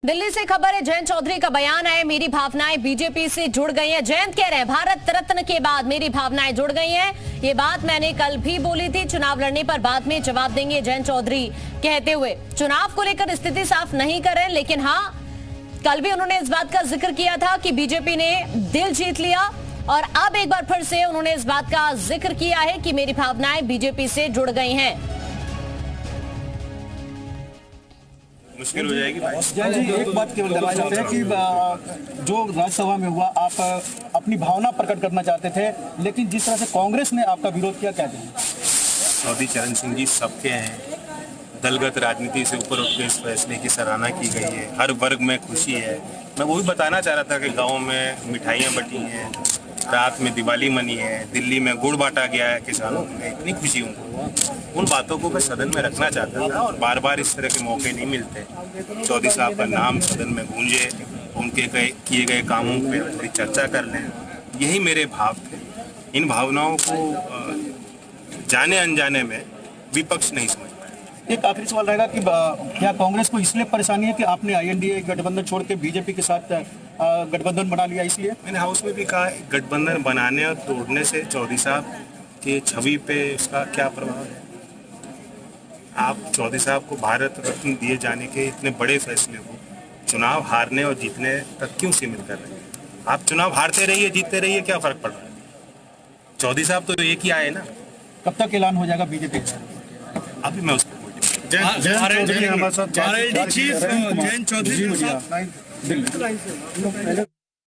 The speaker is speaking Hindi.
दिल्ली से खबर है, जयंत चौधरी का बयान है, मेरी भावनाएं बीजेपी से जुड़ गई हैं। जयंत कह रहे हैं भारत रत्न के बाद मेरी भावनाएं जुड़ गई हैं। ये बात मैंने कल भी बोली थी, चुनाव लड़ने पर बाद में जवाब देंगे, जयंत चौधरी कहते हुए चुनाव को लेकर स्थिति साफ नहीं कर रहे, लेकिन हाँ कल भी उन्होंने इस बात का जिक्र किया था कि बीजेपी ने दिल जीत लिया और अब एक बार फिर से उन्होंने इस बात का जिक्र किया है कि मेरी भावनाएं बीजेपी से जुड़ गई हैं। मुश्किल हो जाएगी भाई। जय जी, एक बात केवल करना चाहते हैं कि जो राज्यसभा में हुआ, आप अपनी भावना प्रकट करना चाहते थे, लेकिन जिस तरह से कांग्रेस ने आपका विरोध किया, क्या कहें? चौधरी चरण सिंह जी सबके हैं, दलगत राजनीति से ऊपर उठ के इस फैसले की सराहना की गई है, हर वर्ग में खुशी है। मैं वही बताना चाह रहा था कि गाँव में मिठाइयाँ बटी हैं, रात में दिवाली मनी है, दिल्ली में गुड़ बांटा गया है किसानों में, इतनी खुशी उनको। उन बातों को मैं सदन में रखना चाहता था और बार बार इस तरह के मौके नहीं मिलते। चौधरी साहब का नाम सदन में गूंजे, उनके किए गए कामों पे थोड़ी चर्चा कर लें, यही मेरे भाव थे। इन भावनाओं को जाने अनजाने में विपक्ष नहीं समझ पाया। एक आखिरी सवाल रहेगा कि क्या कांग्रेस को इसलिए परेशानी है कि आपने INDA गठबंधन छोड़ के बीजेपी के साथ गठबंधन बना लिया, इसलिए? मैंने हाउस में भी कहा, गठबंधन बनाने और तोड़ने से चौधरी साहब की छवि पे उसका क्या प्रभाव है। आप चौधरी साहब को भारत रत्न दिए जाने के इतने बड़े फैसले को चुनाव हारने और जीतने तक क्यों सीमित कर रहे हैं? आप चुनाव हारते रहिए, जीतते रहिए, क्या फर्क पड़ रहा है? चौधरी साहब तो एक ही आए ना। कब तक ऐलान हो जाएगा बीजेपी का? अभी मैं उसको जयंत चौधरी हमारे साथ, जयंत चौधरी दिल्ली।